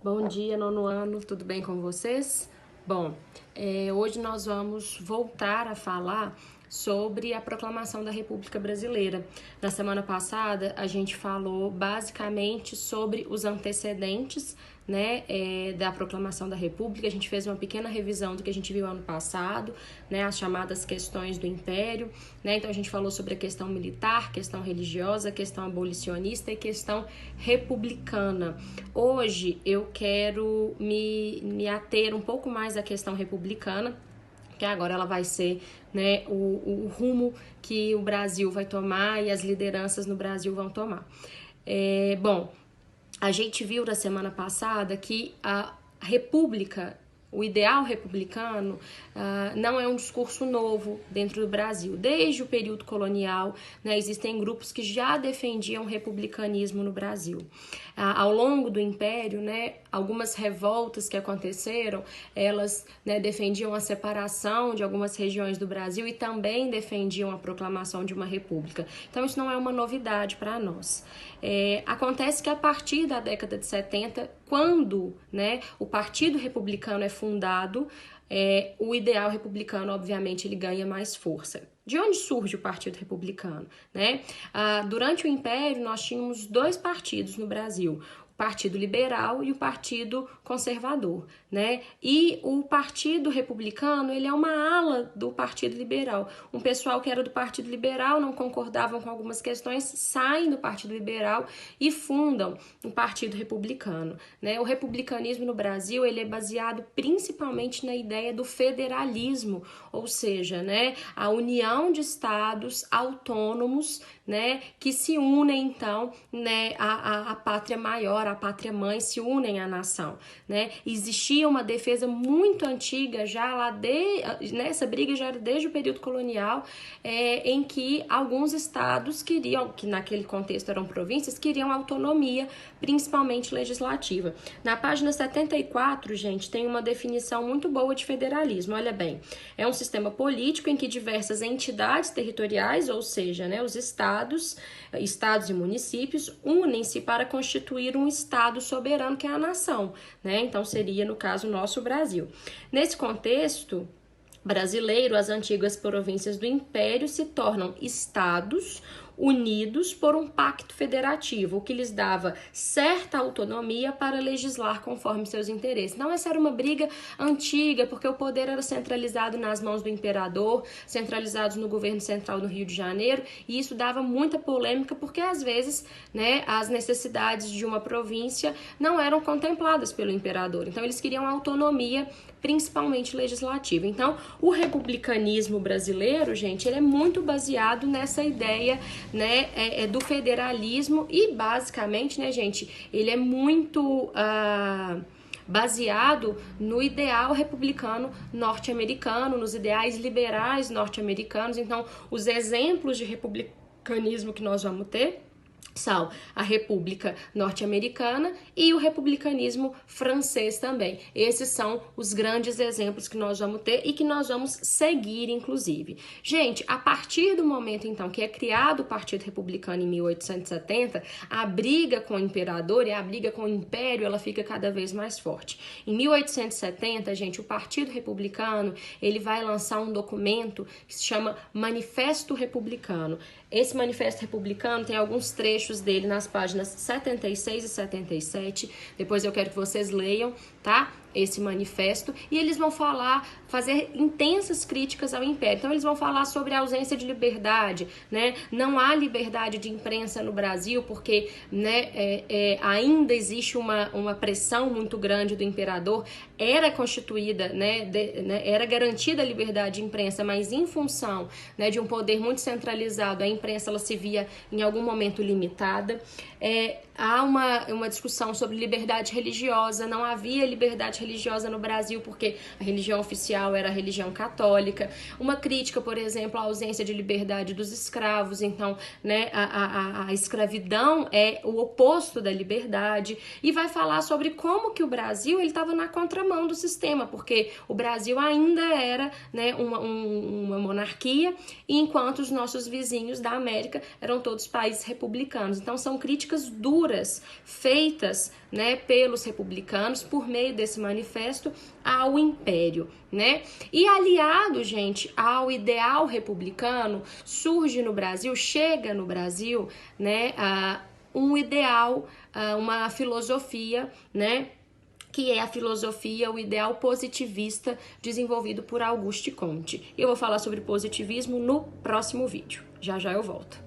Bom dia, nono ano, tudo bem com vocês? Bom, hoje nós vamos voltar a falar sobre a proclamação da República Brasileira. Na semana passada, a gente falou basicamente sobre os antecedentes, né, da proclamação da República. A gente fez uma pequena revisão do que a gente viu ano passado, né, as chamadas questões do Império, né, então a gente falou sobre a questão militar, questão religiosa, questão abolicionista e questão republicana. Hoje eu quero me ater um pouco mais à questão republicana, que agora ela vai ser, né, o rumo que o Brasil vai tomar e as lideranças no Brasil vão tomar. Bom, a gente viu na semana passada que a República, o ideal republicano, não é um discurso novo dentro do Brasil. Desde o período colonial, né, existem grupos que já defendiam o republicanismo no Brasil. Ao longo do Império, né, algumas revoltas que aconteceram, elas, né, defendiam a separação de algumas regiões do Brasil e também defendiam a proclamação de uma república. Então isso não é uma novidade para nós. Acontece que a partir da década de 70, quando, né, o Partido Republicano é fundado, o ideal republicano, obviamente, ele ganha mais força. De onde surge o Partido Republicano, né? Durante o Império, nós tínhamos dois partidos no Brasil, o Partido Liberal e o Partido Conservador, né? E o Partido Republicano, ele é uma ala do Partido Liberal. Um pessoal que era do Partido Liberal, não concordavam com algumas questões, saem do Partido Liberal e fundam um Partido Republicano, né? O republicanismo no Brasil, ele é baseado principalmente na ideia do federalismo, ou seja, né, a união de estados autônomos, né, que se unem, então, né, a pátria maior, a pátria mãe, se unem à nação, né? Existia uma defesa muito antiga já lá nessa briga já era desde o período colonial, em que alguns estados queriam, que naquele contexto eram províncias, queriam autonomia, principalmente legislativa. Na página 74, gente, tem uma definição muito boa de federalismo. Olha bem, é um sistema político em que diversas entidades territoriais, ou seja, né, os estados e municípios unem-se para constituir um estado soberano que é a nação, né? Então seria, no caso, o nosso Brasil. Nesse contexto brasileiro, as antigas províncias do Império se tornam estados unidos por um pacto federativo, o que lhes dava certa autonomia para legislar conforme seus interesses. Não, essa era uma briga antiga, porque o poder era centralizado nas mãos do imperador, centralizados no governo central do Rio de Janeiro, e isso dava muita polêmica, porque às vezes, né, as necessidades de uma província não eram contempladas pelo imperador. Então eles queriam autonomia, principalmente legislativa. Então, o republicanismo brasileiro, gente, ele é muito baseado nessa ideia, né, do federalismo e, basicamente, né, gente, ele é muito baseado no ideal republicano norte-americano, nos ideais liberais norte-americanos. Então, os exemplos de republicanismo que nós vamos ter são a República Norte-Americana e o republicanismo francês também. Esses são os grandes exemplos que nós vamos ter e que nós vamos seguir, inclusive. Gente, a partir do momento, então, que é criado o Partido Republicano em 1870, a briga com o imperador e a briga com o império, ela fica cada vez mais forte. Em 1870, gente, o Partido Republicano, ele vai lançar um documento que se chama Manifesto Republicano. Esse Manifesto Republicano tem alguns trechos dele nas páginas 76 e 77. Depois eu quero que vocês leiam, tá? Esse manifesto, e eles vão fazer intensas críticas ao Império. Então eles vão falar sobre a ausência de liberdade, né? Não há liberdade de imprensa no Brasil, porque, né, ainda existe uma pressão muito grande do imperador. Era constituída, né, era garantida a liberdade de imprensa, mas em função, né, de um poder muito centralizado, a imprensa ela se via em algum momento limitada. Há uma discussão sobre liberdade religiosa. Não havia liberdade religiosa no Brasil porque a religião oficial era a religião católica. Uma crítica, por exemplo, à ausência de liberdade dos escravos. Então, né, a escravidão é o oposto da liberdade. E vai falar sobre como que o Brasil estava na contramão do sistema, porque o Brasil ainda era, né, uma monarquia, enquanto os nossos vizinhos da América eram todos países republicanos. Então, são críticas duras aberturas feitas, né, pelos republicanos por meio desse manifesto ao império, né? E aliado, gente, ao ideal republicano, surge no Brasil, chega no Brasil, né, um ideal, uma filosofia, né, que é a filosofia, o ideal positivista desenvolvido por Auguste Comte. Eu vou falar sobre positivismo no próximo vídeo. Já já eu volto.